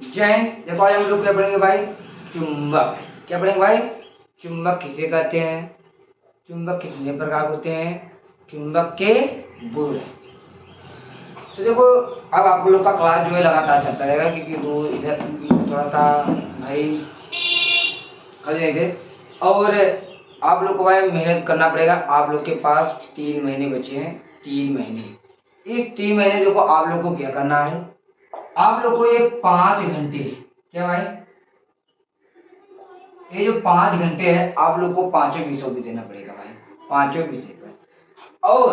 जैन। देखो आज हम लोग क्या पढ़ेंगे भाई, चुंबक। क्या पढ़ेंगे भाई, चुंबक किसे कहते हैं, चुंबक कितने प्रकार होते हैं, चुंबक के गुण। तो देखो अब आप लोग का क्लास जो है लगातार चलता रहेगा, क्योंकि वो इधर थोड़ा सा भाई खड़े थे। और आप लोग को भाई मेहनत करना पड़ेगा। आप लोग के पास 3 महीने बचे हैं, 3 महीने। इस 3 महीने देखो आप लोग को क्या करना है, आप लोग को ये 5 घंटे, क्या भाई, ये जो 5 घंटे है आप लोग को पांचों विषयों भी देना पड़ेगा भाई, पांचों विषय पर। और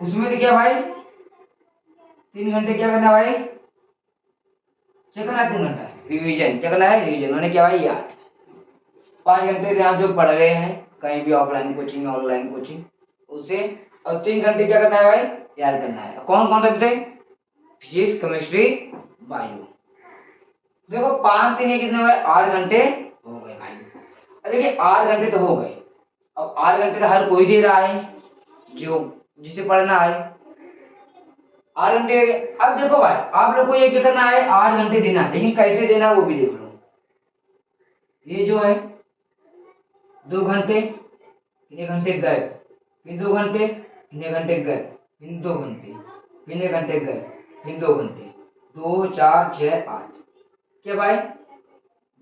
उसमें तो क्या भाई, 3 घंटे क्या करना भाई, क्या करना है, 3 घंटा रिवीजन। क्या करना है, रिवीजन मैंने क्या भाई, याद। 5 घंटे से आप जो पढ़ रहे हैं कहीं भी, ऑफलाइन कोचिंग ऑनलाइन कोचिंग, उसे। और 3 घंटे क्या करना है भाई, याद करना है। कौन कौन सा विषय, फिजिक्स केमिस्ट्री बायो। देखो 5 3 कितने हुए, 8 घंटे हो गए भाई। अब देखिए 8 घंटे तो हो गए। अब 8 घंटे तो हर कोई दे रहा है जो जिसे पढ़ना है, 8 घंटे। अब देखो भाई आप लोग को ये क्या करना है, 8 घंटे देना है, लेकिन कैसे देना है वो भी देख लो। ये जो है 2 घंटे, 1 घंटे गए, फिर 2 घंटे, फिर 1 घंटे गए, फिर 2 घंटे, फिर 1 घंटे गए, फिर 2 घंटे, 2 4 6 8। क्या भाई,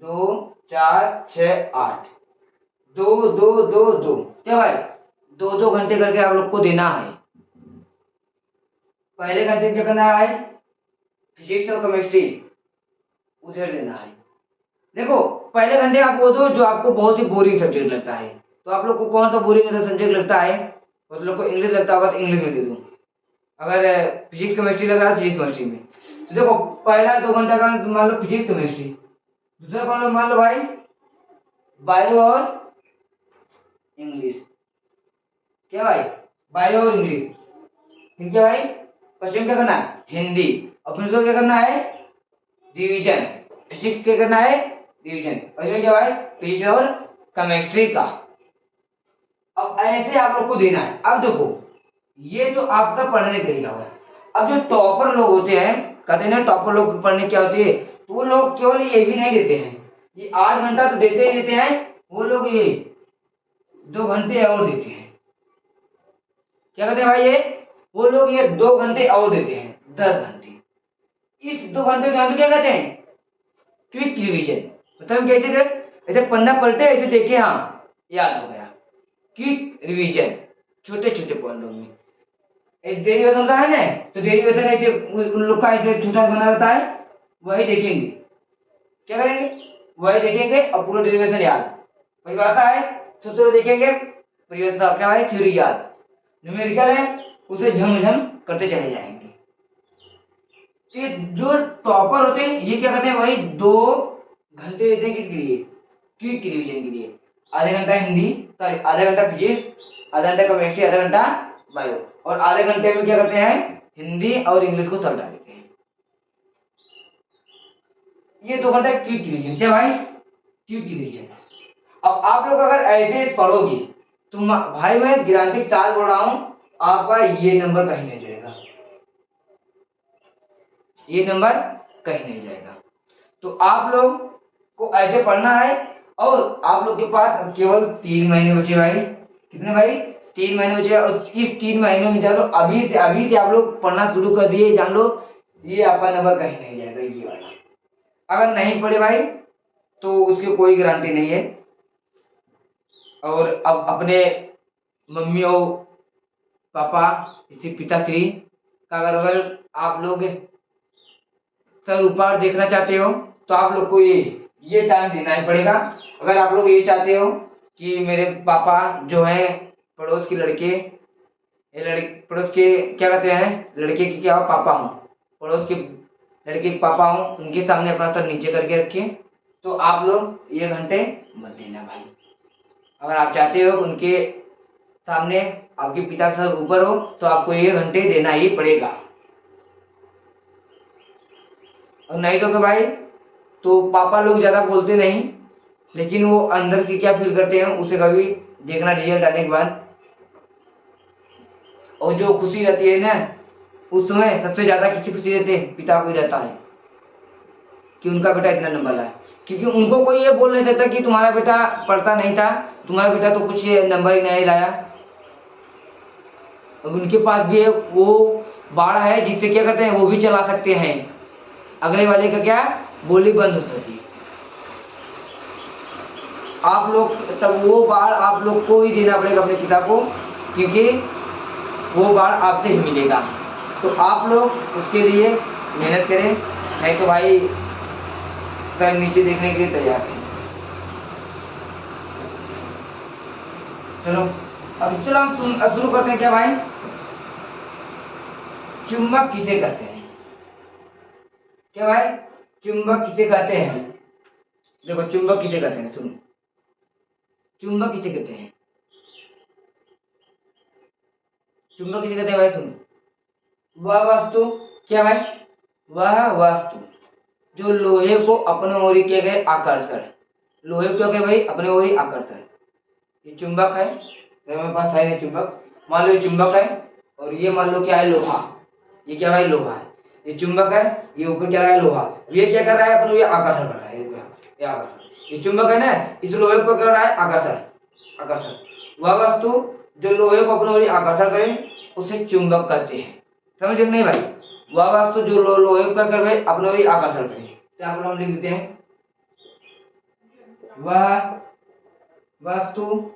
2 4 6 8, 2 2 2 2। क्या भाई, 2 2 घंटे करके आप लोग को देना है। पहले घंटे क्या करना है, फिजिक्स और केमिस्ट्री उधर देना है। देखो पहले घंटे आप वो दो जो आपको बहुत ही बोरिंग सब्जेक्ट लगता है। तो आप लोग को कौन सा बोरिंग सब्जेक्ट लगता है, तो लोग को इंग्लिश लगता होगा तो इंग्लिश में दे दूँ। अगर फिजिक्स केमिस्ट्री लग रहा है फिजिक्स केमिस्ट्री में, तो देखो पहला 2 घंटा का मान लो फिजिक्स केमिस्ट्री, दूसरा कौन लो मान लो भाई बायो और इंग्लिश। क्या भाई, बायो और इंग्लिश। फिर क्या भाई, क्वेश्चन क्या करना है, हिंदी। और फिर उसको क्या करना है, रिवीजन। फिजिक्स क्या करना है, रिवीजन। और इसमें क्या भाई, फिजिक्स और केमिस्ट्री का। अब ऐसे आप लोग को देना है। अब देखो ये तो आपका पढ़ने का लिखा हुआ है। अब जो टॉपर लोग होते हैं, कहते हैं ना टॉपर लोग पढ़ने क्या होती है, तो वो लोग केवल ये भी नहीं देते हैं, ये 8 घंटा तो देते ही देते हैं, वो लोग ये 2 घंटे और देते हैं। क्या कहते हैं भाई, ये वो लोग ये 2 घंटे और देते हैं, 10 घंटे। इस 2 घंटे में हम क्या कहते हैं, क्विक रिवीजन। मतलब कैसे थे, ऐसे पन्ना पलटे ऐसे देखे, हाँ याद हो गया। क्विक रिवीजन, छोटे छोटे पॉइंटों में। एक डेरिवेशन होता है ना, तो डेरिवेशन ऐसे उन लोग का ऐसे छोटा बना रहता है, वही देखेंगे। क्या करेंगे, वही देखेंगे और पूरा डेरिवेशन याद। परिभाषा है, सूत्र देखेंगे, परिभाषा क्या है, थ्योरी याद। न्यूमेरिकल है, उसे झमझम करते चले जाएंगे। तो ये जो टॉपर होते हैं ये क्या करते हैं भाई, 2 घंटे देते हैं किसके लिए, क्विक रिवीजन के लिए। आधे घंटा हिंदी, सॉरी आधा घंटा फिजिक्स, आधा घंटा केमिस्ट्री, आधा घंटा बायो। और आधे घंटे में क्या करते हैं, हिंदी और इंग्लिश को सल्टा देते हैं। ये 2 घंटा क्विक रिवीजन। क्या भाई, क्विक रिवीजन। अब आप लोग अगर ऐसे पढ़ोगे तो भाई मैं गारंटी के साथ बोल रहा हूं, आपका ये नंबर कहीं नहीं जाएगा, ये नंबर कहीं नहीं जाएगा। तो आप लोग को ऐसे पढ़ना है। और आप लोग के पास केवल 3 महीने बचे भाई, कितने भाई, 3 महीने बचे। और इस 3 महीनों में जान लो, अभी से आप लोग पढ़ना शुरू कर दिए, जान लो ये आपका नंबर कहीं नहीं जाएगा ये वाला। अगर नहीं पढ़े भाई तो उसकी कोई गारंटी नहीं है। और अब अपने मम्मी और पापा, इसी पिताश्री का अगर आप लोग सर ऊपर देखना चाहते हो तो आप लोग को ये टाइम देना ही पड़ेगा। अगर आप लोग ये चाहते हो कि मेरे पापा जो है पड़ोस के लड़के, ये लड़के पड़ोस के क्या कहते हैं, लड़के के क्या पापा हूँ, पड़ोस के लड़के के पापा हूँ, उनके सामने अपना सर नीचे करके रखिए। तो आप लोग ये घंटे मत देना भाई। अगर आप चाहते हो उनके सामने आपके पिता का सर ऊपर हो तो आपको ये घंटे देना ही पड़ेगा। और नहीं दोगे भाई तो पापा लोग ज़्यादा बोलते नहीं, लेकिन वो अंदर की क्या फील करते हैं उसे कभी देखना रिजल्ट आने के बाद। और जो खुशी रहती है ना उस समय सबसे ज़्यादा किसी खुशी रहती है, पिता को ही रहता है। कि उनका बेटा इतना नंबर लाया, क्योंकि उनको कोई ये बोल नहीं सकता कि तुम्हारा बेटा पढ़ता नहीं था, तुम्हारा बेटा तो कुछ नंबर ही नहीं लाया। अब उनके पास भी एक वो बाड़ा है जिससे क्या करते हैं वो भी चला सकते हैं, अगले वाले का क्या बोली बंद हो सकती है। आप लोग तब वो बाढ़ आप लोग को ही देना पड़ेगा अपने पिता को, क्योंकि वो बाढ़ आपसे ही मिलेगा। तो आप लोग उसके लिए मेहनत करें, नहीं तो भाई सर नीचे देखने के लिए तैयार है। चलो अब शुरू करते हैं क्या भाई। चुंबक किसे कहते हैं? क्या भाई चुंबक किसे कहते हैं? देखो चुंबक किसे कहते हैं, सुनो चुंबक किसे कहते हैं, चुंबक किसे कहते हैं भाई सुनो। वह वस्तु, क्या भाई, वह वस्तु जो लोहे को अपने ओर ही किया गया आकर्षण, लोहे को क्या करे भाई अपने ओर ही आकर्षण। ये चुंबक है, मेरे पास है नहीं चुंबक, मान लो ये चुंबक है और ये मान लो क्या है लोहा, ये क्या भाई लोहा है, ये चुंबक है, ये ऊपर क्या है लोहा, ये क्या कर रहा है अपने ये आकर्षण कर रहा है, ये आकर्षण, ये चुंबक है ना, इस लोहे को कर रहा है आकर्षण, आकर्षण। वह वस्तु जो लोहे को अपने ओर ही आकर्षण करे उसे चुंबक कहते हैं, समझ नहीं भाई। वह वस्तु जो लोहे को कर भाई अपने ओर ही आकर्षण करे, क्या हम लिख देते हैं, वह वस्तु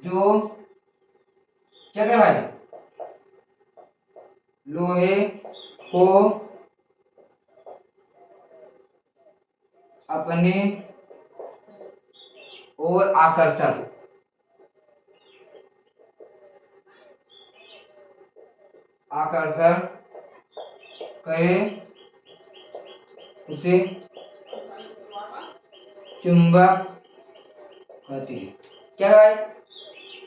जो क्या करे भाई लोहे को अपने और आकर्षण, आकर्षण करे उसे चुंबक कहते हैं। क्या भाई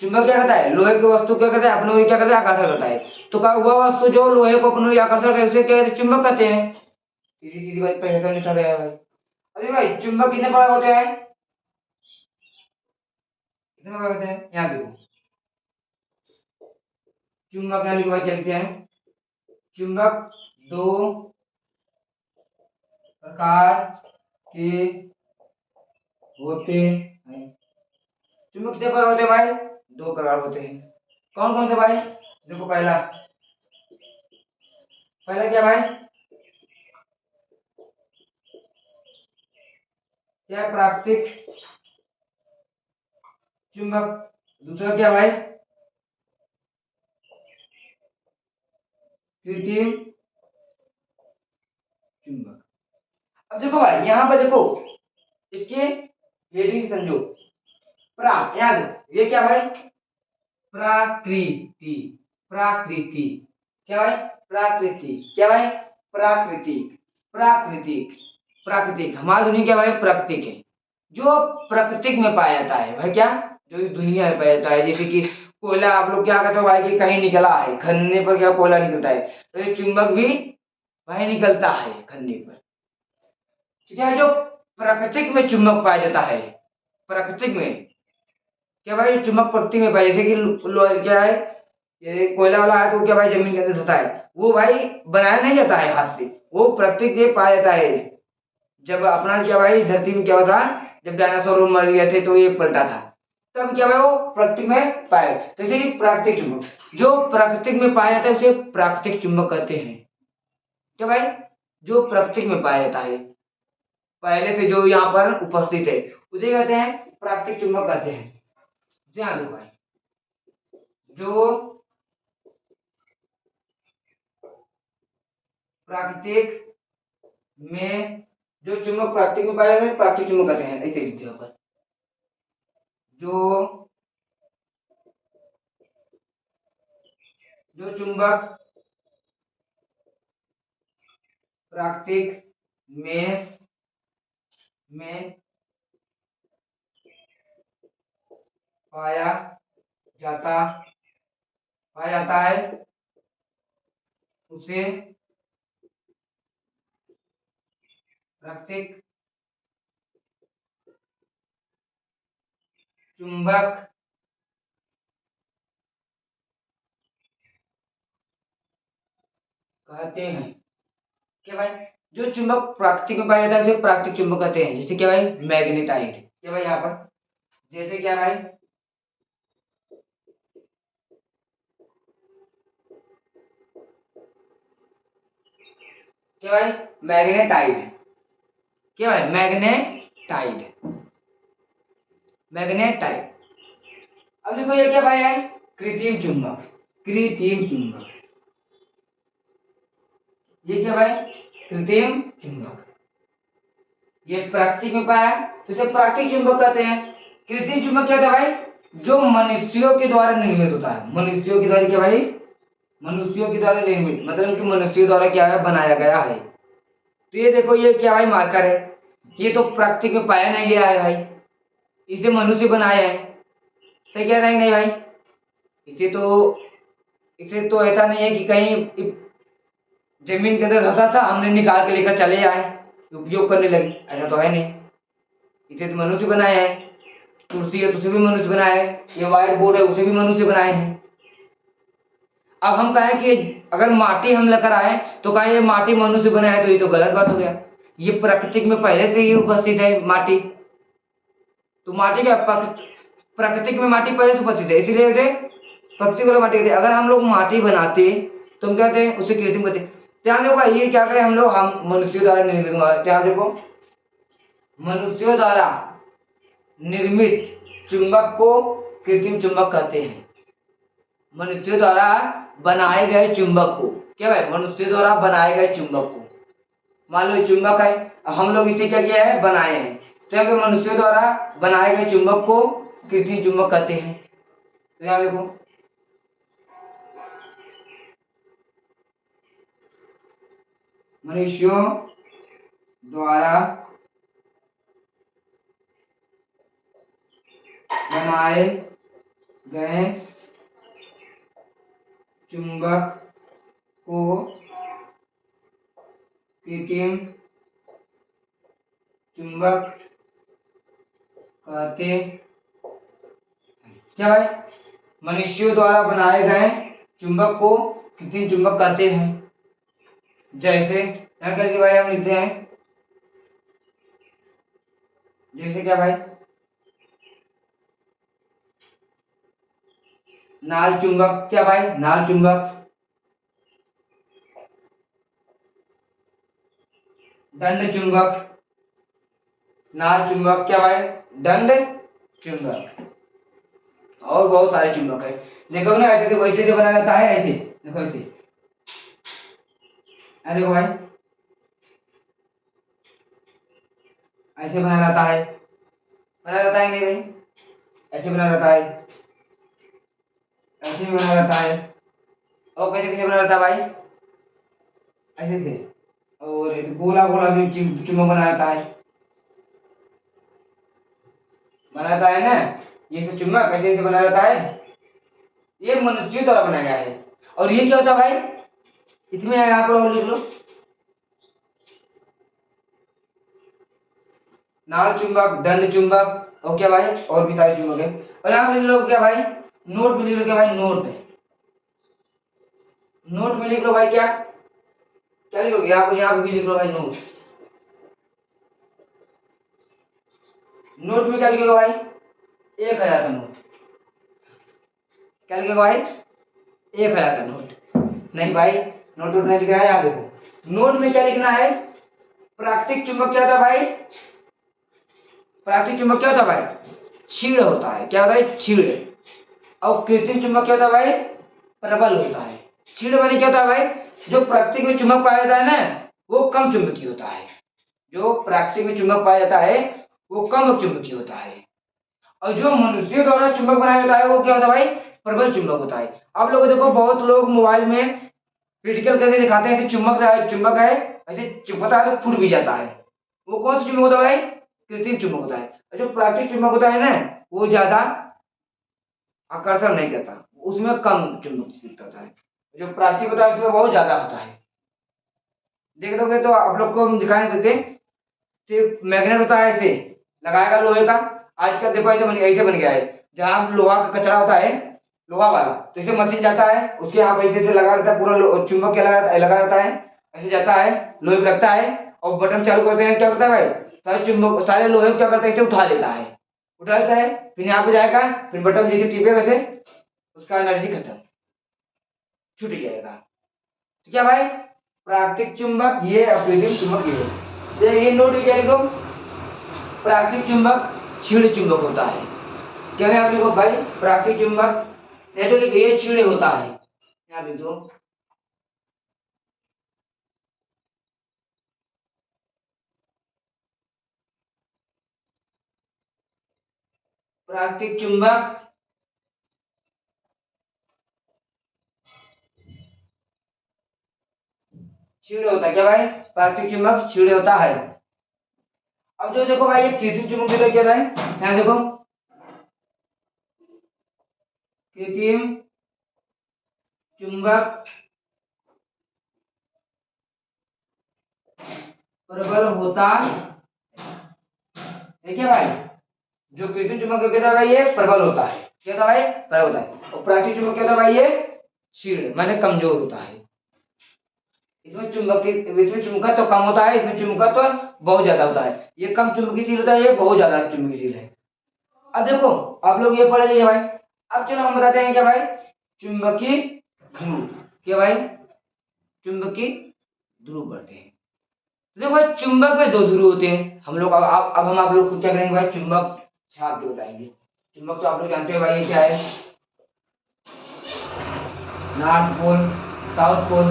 चुंबक क्या करता है, लोहे की वस्तु क्या करता है अपने ओर क्या करता है आकर्षण करता है, तो क्या वह वस्तु जो लोहे को अपने ओर आकर्षण करे उसे क्या कहते हैं चुंबक कहते हैं। सीधी सीधी बात पहले से निकल गया भाई। अरे भाई चुंबक कितने प्रकार होते हैं, कितने प्रकार होते हैं यहाँ देखो, चुंबक यानी कि भाई क्या लिखते हैं, चुंबक दो प्रकार के होते हैं। चुंबक कितने प्रकार होते हैं भाई, दो प्रकार होते हैं। कौन कौन से भाई, देखो पहला, पहला क्या भाई, क्या है प्राकृतिक चुंबक, दूसरा क्या भाई कृत्रिम चुंबक। अब देखो भाई यहाँ पर देखो इसके हेडिंग समझो, प्रा याद ये क्या भाई प्राकृति, प्राकृति क्या भाई प्राकृति, क्या भाई प्राकृतिक, प्राकृतिक, प्राकृतिक हमारी दुनिया क्या भाई प्राकृतिक है, जो प्राकृतिक में पाया जाता है भाई, क्या जो इस दुनिया में पाया जाता है, जैसे कि कोयला आप लोग क्या कहते हो भाई कि कहीं निकला है, खनने पर क्या कोयला निकलता है, तो ये चुंबक भी भाई निकलता है खनने पर। तो क्या है जो प्राकृतिक में चुंबक पाया जाता है, प्राकृतिक में क्या भाई चुंबक प्रकृति में पाया, जैसे कि क्या है ये कोयला वाला है तो क्या भाई जमीन के अंदर होता है, वो भाई बनाया नहीं जाता है हाथ से, वो प्राकृतिक में पाया जाता है। जब अपना क्या भाई धरती में क्या होता, जब डायनासोर मर गए थे तो ये पलटा था, तब क्या भाई वो प्राकृतिक में पाया, तो इसे प्राकृतिक चुंबक जो प्राकृतिक में पाया जाता है उसे प्राकृतिक चुंबक कहते हैं। क्या भाई जो प्राकृतिक में पाया जाता है पहले से जो यहाँ पर उपस्थित है उसे कहते हैं प्राकृतिक चुंबक कहते हैं। ध्यान दो भाई, जो प्राकृतिक में जो चुंबक प्राकृतिक में पाया जाता है प्राकृतिक चुंबक कहते हैं, ऐसे लिखते हैं यहाँ पर, जो जो चुंबक प्राकृतिक में पाया जाता पाया जाता है उसे प्राकृतिक चुंबक कहते हैं। क्या भाई जो चुंबक प्राकृतिक में पाया जाता है उसे प्राकृतिक चुंबक कहते हैं। जैसे क्या भाई, मैग्नेटाइट। क्या भाई यहाँ पर, जैसे क्या भाई, क्या भाई, मैग्नेटाइट। क्या भाई, मैग्नेटाइट, मैग्नेटाइट। अब देखो ये क्या भाई है, कृत्रिम चुंबक। कृत्रिम चुंबक, ये क्या भाई, कृत्रिम चुंबक। ये प्राकृतिक में पाया तो इसे प्राकृतिक चुंबक कहते हैं। कृत्रिम चुंबक क्या होता है भाई, जो मनुष्यों के द्वारा निर्मित होता है। मनुष्यों के द्वारा क्या भाई, मनुष्यों के द्वारा निर्मित, मतलब कि मनुष्यों द्वारा क्या है, बनाया गया है। तो ये देखो ये क्या भाई, मार्कर है। ये तो प्राकृतिक में पाया नहीं गया है भाई, इसे मनुष्य बनाया है। सही कह रहे हैं नहीं भाई। इसे तो, इसे तो ऐसा नहीं है कि कहीं जमीन के अंदर धंसा था, हमने निकाल के लेकर चले आए, उपयोग करने लगे, ऐसा तो है नहीं। इसे तो मनुष्य बनाए हैं। कुर्सी है तो उसे भी मनुष्य बनाए है। ये व्हाइट बोर्ड है उसे भी मनुष्य बनाए हैं। अब हम कहें कि अगर माटी हम लेकर आए तो कहें ये माटी मनुष्य बनाया है, तो ये तो गलत बात हो गया। ये प्राकृतिक में पहले से ही उपस्थित है माटी। तो माटी क्या, प्राकृतिक में माटी पहले से उपस्थित है, इसीलिए उसे प्राकृतिक वाला माटी कहते हैं। अगर हम लोग माटी बनाते तो हम कहते हैं उसे कृत्रिम कहते हैं। ध्यान देखो भाई, ये क्या करें हम लोग, हम मनुष्यों द्वारा निर्मित हुआ। ध्यान देखो, मनुष्यों द्वारा निर्मित चुंबक को कृत्रिम चुंबक कहते हैं। मनुष्यों द्वारा बनाए गए चुंबक को, क्या भाई, मनुष्य द्वारा बनाए गए चुंबक को, मान लो ये चुंबक है, अब हम लोग इसे क्या किया है, बनाए हैं, तो यहाँ पे मनुष्यों द्वारा बनाए गए चुंबक को कृत्रिम चुंबक कहते हैं। तो यहाँ देखो, मनुष्यों द्वारा बनाए गए चुंबक को कृत्रिम चुंबक कहते हैं। क्या भाई, मनुष्यों द्वारा बनाए गए चुंबक को कृत्रिम चुंबक कहते हैं। जैसे यहाँ करके भाई हम लिखते हैं, जैसे क्या भाई, नाल चुंबक। क्या भाई, नाल चुंबक। दंड चुंबक, नाल चुंबक। क्या भाई, दंड चुंबक। और बहुत सारे चुंबक है। देखो ना, ऐसे देखो, ऐसे जो बना रहता है, ऐसे देखो, ऐसे देखो भाई, ऐसे बना रहता है, बना रहता है नहीं भाई, ऐसे बना रहता है, ऐसे भी बना रहता है। और कैसे कैसे बना रहता है भाई, ऐसे से। और ऐसे गोला गोला भी चुंबक बना रहता है, बना रहता है ना। ये सब चुंबक कैसे कैसे बना रहता है, ये मनुष्य द्वारा बनाया गया है। और ये क्या होता है भाई, इसमें यहाँ पर और लिख लो, नाल चुंबक, दंड चुंबक, और क्या भाई, और भी सारे चुंबक है। और यहाँ पर लिख लो क्या भाई, नोट में लिख लो, क्या भाई, नोट। नोट में लिख लो भाई, क्या क्या लिखोगे, यहाँ पे भी लिख लो भाई, नोट। नोट में क्या लिखोगे भाई, 1,000 का नोट। क्या लिखोगे भाई, 1,000 का नोट। नहीं भाई, नोट नहीं लिखना है। यहाँ देखो, नोट में क्या लिखना है, प्राकृतिक चुंबक क्या होता है भाई, प्राकृतिक चुंबक क्या होता है भाई, क्षीण होता है। क्या होता है, क्षीण। और कृत्रिम चुंबक क्या होता है भाई, प्रबल होता है। क्षीण माने क्या होता है भाई, जो प्राकृतिक में चुंबक पाया जाता है ना, वो कम चुंबकीय होता है। जो प्राकृतिक में चुंबक पाया जाता है वो कम चुंबकीय होता है। और जो मनुष्य द्वारा चुंबक बनाया जाता है वो क्या होता है भाई, प्रबल चुंबक होता है। अब लोग देखो, बहुत लोग मोबाइल में प्रैक्टिकल करके दिखाते हैं, ऐसे चुंबक है, ऐसे चुंबकता है तो फूट भी जाता है। वो कौन सा चुंबक होता है भाई, कृत्रिम चुंबक होता है। और जो प्राकृतिक चुंबक होता है ना, वो ज्यादा आकर्षण नहीं करता, उसमें कम चुंबक होता है। जो प्राकृतिक होता है उसमें बहुत ज्यादा होता है। देख दोगे तो आप लोग को हम दिखा नहीं सकते। सिर्फ मैग्नेट होता है, ऐसे लगाएगा लोहे का। आजकल देखो ऐसे बन गया है, जहाँ लोहा का कचरा होता है, लोहा वाला, तो इसे मशीन जाता है, उसके यहाँ पे ऐसे लगा रहता है, पूरा चुंबक क्या लगा रहता है, ऐसे जाता है, लोहे पे लगता है और बटन चालू करते हैं, क्या करता है भाई, सारे चुंबक सारे लोहे को क्या करता है, इसे उठा लेता है, उठा लेता है, फिर यहाँ पे जाएगा, फिर बटन जैसे टिपेगा से उसका एनर्जी खत्म, छूट जाएगा। ठीक है भाई, प्राकृतिक चुंबक ये और कृत्रिम चुंबक ये नोट क्या लिखो, प्राकृतिक चुंबक क्षीण चुंबक होता है। क्या है आप लिखो भाई, प्राकृतिक चुंबक, नहीं तो लिखो ये क्षीण होता है, यहाँ लिख दो। प्राकृतिक चुंबक क्षीण होता है, क्या भाई, प्राकृतिक चुंबक क्षीण होता है। अब जो देखो भाई ये कृत्रिम चुंबक देखो क्या है, यहाँ देखो कृत्रिम चुंबक प्रबल होता है, क्या भाई, जो कृत्रिम चुंबक क्या था भाई, ये प्रबल होता है, क्या था भाई, प्रबल होता है, और प्राकृतिक चुंबक क्या था भाई, ये क्षीण माने कमजोर होता है। इसमें चुंबकत्व तो कम होता है, इसमें चुंबकत्व तो बहुत ज्यादा होता है, ये कम चुंबकीय होता है, ये बहुत ज्यादा चुंबकीय है। अब देखो आप लोग ये पढ़ लीजिए भाई। अब चलो हम बताते हैं क्या भाई, चुंबकीय ध्रुव, क्या भाई, चुंबकीय ध्रुव पढ़ते हैं। तो देखो भाई चुंबक में दो ध्रुव होते हैं, हम लोग अब हम आप लोग को क्या करेंगे भाई, चुंबक छाप के बताएंगे। चुंबक तो आप लोग जानते हो भाई ये क्या है, north pole, south pole,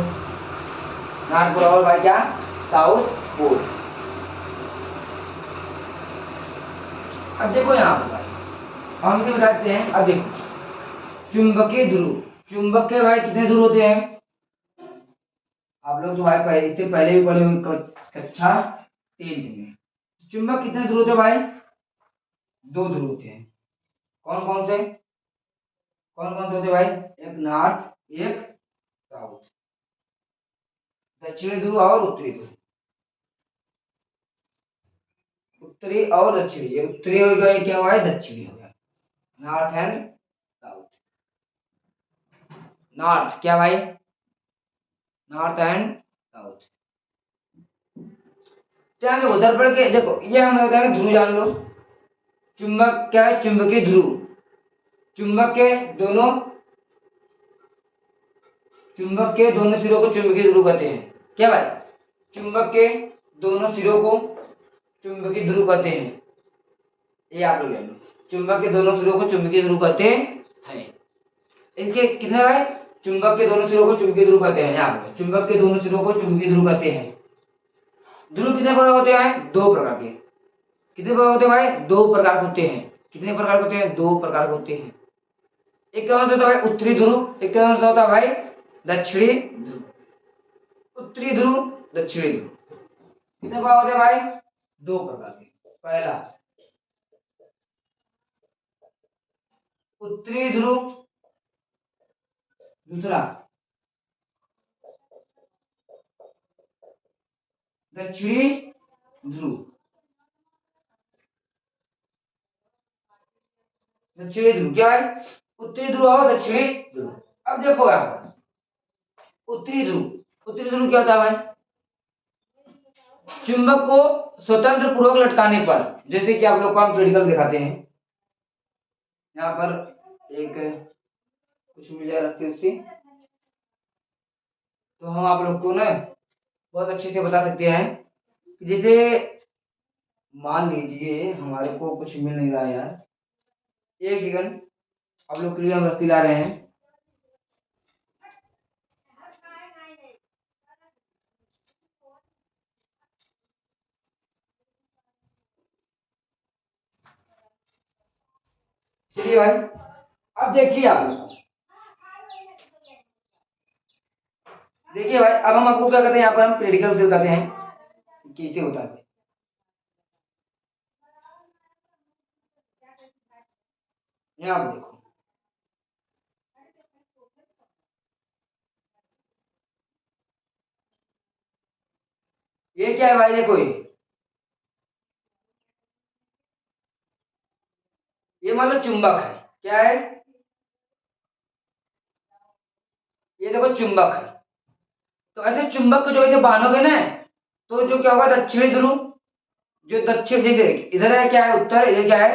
north pole और भाई क्या, साउथ पोल। अब देखो यहाँ पर भाई हम इसे बताते हैं। अब देखो चुंबकीय ध्रुव, चुंबक के भाई कितने ध्रुव होते हैं, आप लोग तो भाई पहले इससे पहले भी पढ़े हुए कक्षा 3 में। चुंबक कितने ध्रुव होते हैं भाई, दो ध्रुव होते हैं। कौन कौन से, कौन कौन से होते हैं भाई, एक नॉर्थ एक साउथ, दक्षिणी ध्रुव और उत्तरी ध्रुव, उत्तरी और दक्षिणी, ये उत्तरी हो गया, ये क्या हुआ है, दक्षिणी हो गया, नॉर्थ एंड साउथ। नॉर्थ क्या भाई, नॉर्थ एंड साउथ। तो हमें उधर पढ़ के देखो, ये हम बताएंगे ध्रुव जान लो। चुंबक क्या है, चुंबकीय ध्रुव, चुंबक के दोनों, चुंबक के दोनों सिरों को चुंबकीय ध्रुव कहते हैं, क्या भाई, चुंबक के दोनों सिरों को चुंबकीय ध्रुव कहते हैं, ये आप लोग जान लो, चुंबक के दोनों सिरों को चुंबकीय ध्रुव कहते हैं। इनके कितने भाई, चुंबक के दोनों सिरों को चुंबकीय ध्रुव कहते हैं, यहाँ पे चुंबक के दोनों सिरों को चुंबकीय ध्रुव कहते हैं। ध्रुव कितने प्रकार होते हैं, दो प्रकार के, कितने प्रकार होते हैं भाई, दो प्रकार के होते हैं, कितने प्रकार के होते हैं, दो प्रकार के होते हैं। एक क्या होता है भाई उत्तरी ध्रुव, एक क्या होता है भाई दक्षिणी ध्रुव, उत्तरी ध्रुव दक्षिणी ध्रुव, कितने प्रकार होते हैं भाई, दो प्रकार के। पहला उत्तरी ध्रुव, दूसरा दक्षिणी ध्रुव, दक्षिणी ध्रुव क्या है, उत्तरी ध्रुव और दक्षिणी ध्रुव। अब देखो यहाँ पर उत्तरी ध्रुव, उत्तरी ध्रुव क्या होता है भाई, चुंबक को स्वतंत्र पूर्वक लटकाने पर, जैसे कि आप लोग को हम प्रैक्टिकल दिखाते हैं, यहाँ पर एक कुछ मिल जाए रस्ते से, तो हम आप लोग को ना बहुत अच्छे से बता सकते हैं कि जैसे मान लीजिए हमारे को कुछ मिल नहीं रहा है यार, एक सेकंड, आप लोग के लिए हम रस्सी ला रहे हैं। चलिए भाई, अब देखिए आप लोग, देखिए भाई अब हम आपको क्या करते हैं, यहाँ पर हम प्रैक्टिकल से बताते हैं कैसे होता है। यहाँ आप देखो, ये क्या है भाई, देखो ये मान लो चुंबक है, क्या है, ये देखो चुंबक है, तो ऐसे चुंबक को जो ऐसे बांधोगे ना, तो जो क्या होगा, दक्षिणी ध्रुव, जो दक्षिण, जैसे इधर है क्या है उत्तर, इधर क्या है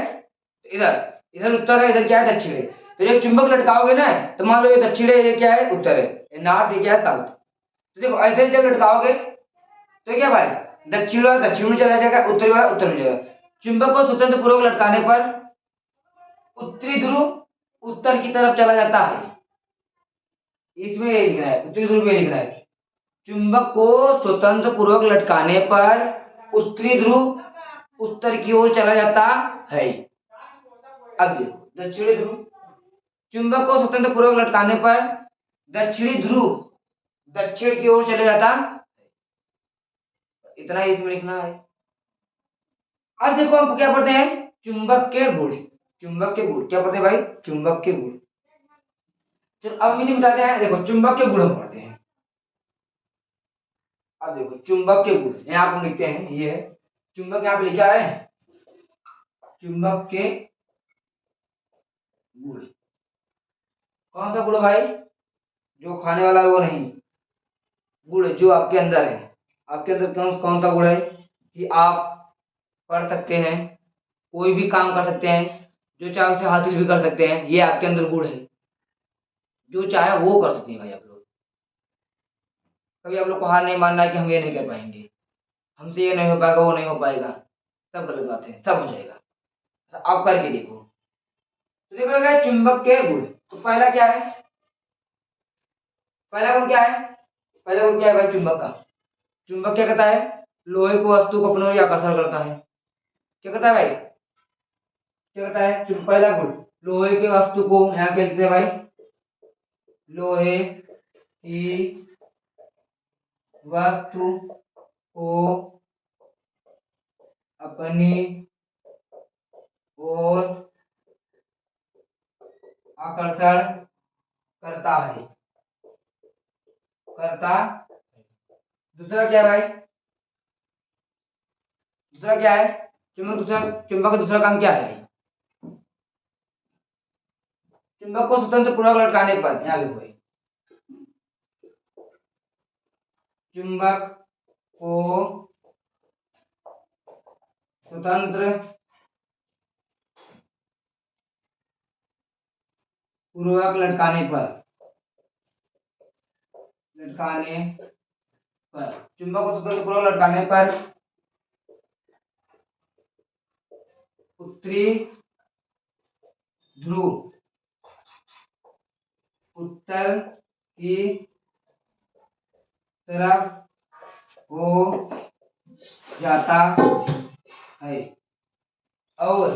इधर, इधर उत्तर है, इधर क्या है दक्षिण है। तो जब चुंबक लटकाओगे ना, तो मान लो ये दक्षिण है, ये क्या है उत्तर है, ये नॉर्थ, ये क्या है साउथ। तो देखो ऐसे जब लटकाओगे तो क्या भाई, दक्षिण वाला दक्षिण में चला जाएगा, उत्तरी वाला उत्तर में जाएगा। चुंबक को स्वतंत्र पूर्वक लटकाने पर उत्तरी ध्रुव उत्तर की तरफ चला जाता है। इसमें ये लिखना है, उत्तरी ध्रुव में लिखना है, चुंबक को स्वतंत्र पूर्वक लटकाने पर उत्तरी ध्रुव उत्तर की ओर चला जाता है। अब देखो दक्षिणी ध्रुव, चुंबक को स्वतंत्र पूर्वक लटकाने पर दक्षिणी ध्रुव दक्षिण की ओर चले जाता, इतना ही इसमें लिखना है। अब देखो हम क्या पढ़ते हैं, चुंबक के गुण, चुंबक के गुण क्या पढ़ते हैं भाई, चुंबक के गुण। चलो अब मुझे बताते हैं, देखो चुंबक के गुण हम पढ़ते हैं। अब देखो चुंबक के गुण यहाँ पर लिखते हैं, ये है चुंबक, यहाँ पे लिखा है चुंबक के गुण। कौन सा गुण भाई, जो खाने वाला वो नहीं, गुण जो आपके अंदर है। आपके अंदर कौन कौन सा गुण है कि आप पढ़ सकते हैं, कोई भी काम कर सकते हैं, जो चाहे उसे हासिल भी कर सकते हैं, ये आपके अंदर गुण है। जो चाहे वो कर सकते हैं भाई आप लोग। कभी आप लोग को हार नहीं मानना है कि हम ये नहीं कर पाएंगे, हमसे ये नहीं हो पाएगा, वो नहीं हो पाएगा, सब गलत बात है, सब हो जाएगा। आप करके देखो। तो देखो चुंबक के गुण, तो पहला क्या है, पहला गुण क्या है, पहला गुण क्या है भाई चुंबक का, चुंबक क्या करता है, लोहे को वस्तु को अपनी ओर आकर्षण करता है। क्या करता है भाई, क्या करता है, पहला गुण लोहे के वस्तु को, यहाँ क्या लिखते हैं भाई, लोहे की वस्तु को अपनी ओर आकर्षण करता है, करता। दूसरा क्या है भाई, दूसरा क्या है, चुंबक का दूसरा काम क्या है, चुंबक को स्वतंत्र पूर्वक लटकाने पर, यहाँ देखो भाई, चुंबक को स्वतंत्र पूर्वक लटकाने पर, चुंबक को स्वतंत्र पूर्वक लटकाने पर उत्तरी ध्रुव उत्तर की तरफ हो जाता है, और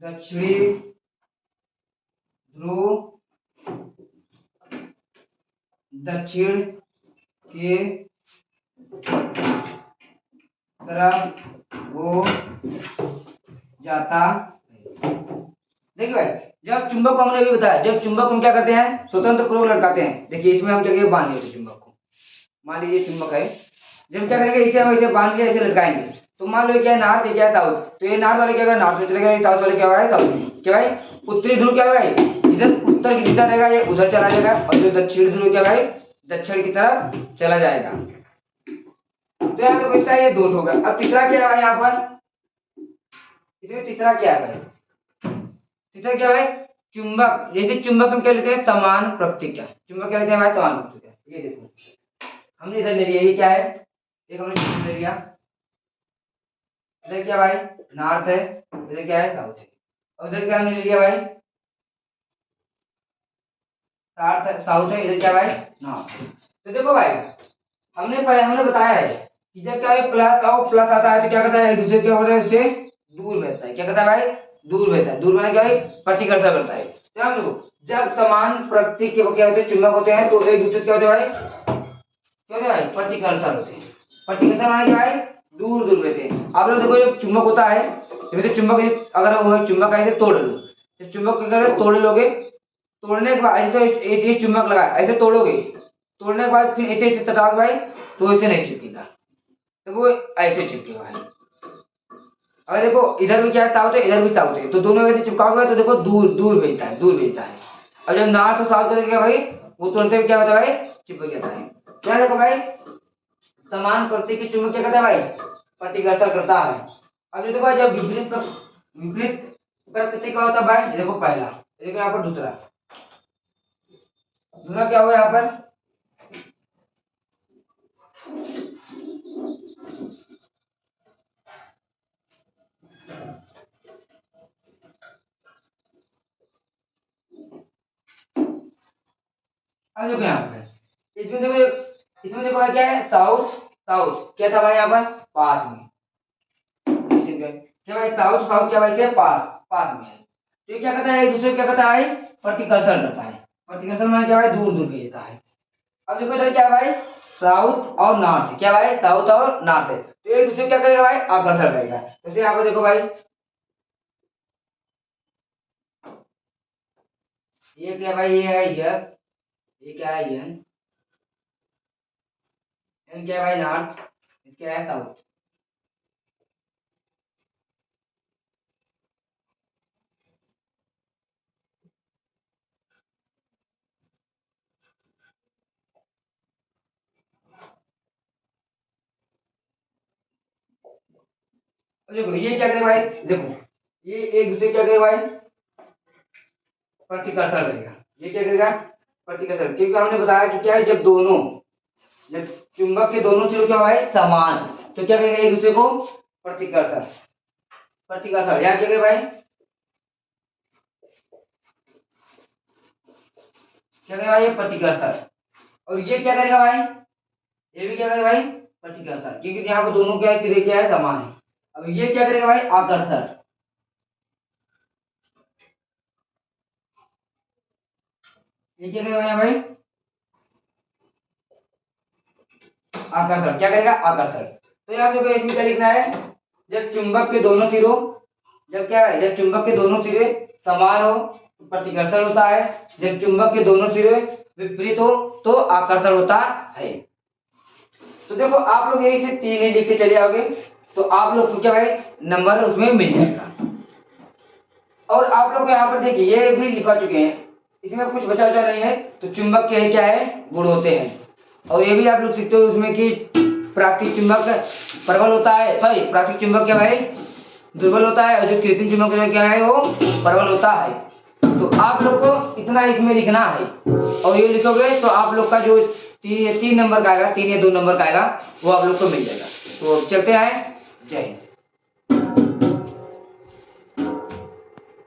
दक्षिणी ध्रुव दक्षिण के तरफ हो जाता है। देखिए भाई, जब चुंबक को हमने भी बताया, जब चुंबक हम क्या करते हैं, स्वतंत्र पूर्वक लटकाते हैं। देखिए इसमें हम जगह बांध लेते चुंबक को, मान लीजिए चुंबक है, जब क्या करेंगे, इसे हम ऐसे बांध के ऐसे लटकाएंगे। तो मान लो क्या है नॉर्थ, क्या है साउथ, तो ये नॉर्थ वाले क्या होगा, नॉर्थ में चलेगा, साउथ वाले क्या होगा, साउथ में। क्या भाई, उत्तरी ध्रुव क्या होगा, इधर उत्तर की दिशा रहेगा, ये उधर चला जाएगा, और जो दक्षिण ध्रुव क्या भाई, दक्षिण की तरफ चला जाएगा। तो यहाँ पे इसका ये दोष होगा। अब तीसरा क्या है यहाँ पर, इसमें तीसरा क्या है भाई, तीसरा क्या है, चुंबक, जैसे चुंबक हम क्या लेते हैं, समान प्रतिक्रिया, चुंबक क्या लेते हैं भाई, समान प्रतिक्रिया। ये देखो हमने इधर ले लिया, ये क्या है, एक हमने ले लिया, इधर क्या भाई नॉर्थ है, इधर क्या है साउथ है, और इधर क्या हमने ले लिया भाई, साउथ है, इधर क्या भाई नॉर्थ। तो देखो भाई हमने बताया है कि जब क्या है प्लस और प्लस आता है तो क्या करता है, एक दूसरे क्या होता है, उससे दूर रहता है। क्या करता है भाई, दूर रहता है, दूर में क्या है, प्रतिकर्षण करता है। तो हम लोग जब समान प्रकृति के क्या होते हैं, चुंबक होते हैं, तो एक दूसरे से क्या होते हैं भाई, क्या होते हैं भाई, प्रतिकर्षण होते हैं। प्रतिकर्षण माने क्या भाई, दूर दूर रहते हैं। आप लोग देखो जब चुंबक होता है, जैसे चुंबक, अगर वो चुंबक का ऐसे तोड़ लो, तो चुंबक अगर तोड़ लोगे, तोड़ने के बाद ऐसे चुंबक लगा ऐसे तोड़ोगे, तोड़ने के बाद फिर ऐसे ऐसे सटाओगे भाई, तो ऐसे नहीं चिपकेगा, तो वो ऐसे चिपकेगा भाई। अगर देखो इधर भी क्या है साउथ है, इधर भी साउथ है, तो दोनों वैसे चिपकाओगे तो देखो दूर दूर भेजता है, दूर भेजता है। और जब नॉर्थ और साउथ करेंगे भाई वो तुरंत भी क्या होता है भाई, चिपक जाता है। क्या देखो भाई समान प्रति की चुंबक क्या करता है भाई, प्रतिकर्षण करता है। अब ये देखो जब विपरीत प्रकृति का होता है भाई, ये देखो पहला, ये देखो यहाँ पर दूसरा, दूसरा क्या हुआ यहाँ पर, अब देखो यहाँ पर इसमें देखो भाई क्या है, साउथ साउथ क्या था भाई यहाँ पर, पास में, क्या भाई साउथ साउथ क्या भाई, क्या पास पास में है। तो ये क्या करता है, एक दूसरे को क्या करता है, प्रतिकर्षण करता है। प्रतिकर्षण माने क्या भाई, दूर दूर भेजता है। अब देखो इधर क्या है भाई, साउथ और नॉर्थ, क्या भाई साउथ और नॉर्थ है, तो एक दूसरे को क्या करेगा भाई, आकर्षण करेगा। जैसे यहाँ पर देखो भाई ये क्या भाई, ये है यस, ये क्या है यन, एन क्या है भाई नॉर्थ, क्या है साउथ। देखो ये क्या करेगा भाई, देखो ये एक दूसरे क्या करेगा भाई, प्रतिकर्षण करेगा। ये क्या करेगा, प्रतिकर्षण, क्योंकि हमने बताया कि क्या है जब दोनों, जब चुंबक के दोनों सिरे क्या भाई समान, तो क्या करेगा एक दूसरे को प्रतिकर्षण, प्रतिकर्षण याद करेगा भाई, क्या करेगा भाई ये प्रतिकर्षण। और ये क्या करेगा भाई, ये भी क्या करेगा भाई प्रतिकर्षण, क्योंकि यहाँ पर दोनों क्या है, सिरे क्या है समान है। अब ये क्या करेगा भाई, आकर्षण, ये क्या करेगा भाई, आकर्षण क्या करेगा, आकर्षण। तो यहाँ देखो इसमें क्या लिखना है, जब चुंबक के दोनों सिरों, जब क्या है, जब चुंबक के दोनों सिरे समान हो तो प्रतिकर्षण होता है, जब चुंबक के दोनों सिरे विपरीत हो तो आकर्षण होता है। तो देखो आप लोग यही से तीन ही लिख के चले आओगे तो आप लोग को क्या भाई नंबर उसमें मिल जाएगा। और आप लोग यहाँ पर देखिए ये भी लिखा चुके हैं, इसमें कुछ बचा उचा नहीं है। तो चुंबक के क्या है, गुण होते हैं। और ये भी आप लोग सीखते हो उसमें कि प्राकृतिक चुंबक प्रबल होता है, सॉरी प्राकृतिक चुंबक क्या भाई दुर्बल होता है, और जो कृत्रिम चुंबक क्या है वो प्रबल होता है। तो आप लोग को इतना इसमें लिखना है, और ये लिखोगे तो आप लोग का जो तीन नंबर का आएगा, 3 या 2 नंबर का आएगा वो आप लोग को मिल जाएगा। तो चलते हैं, जय हिंद।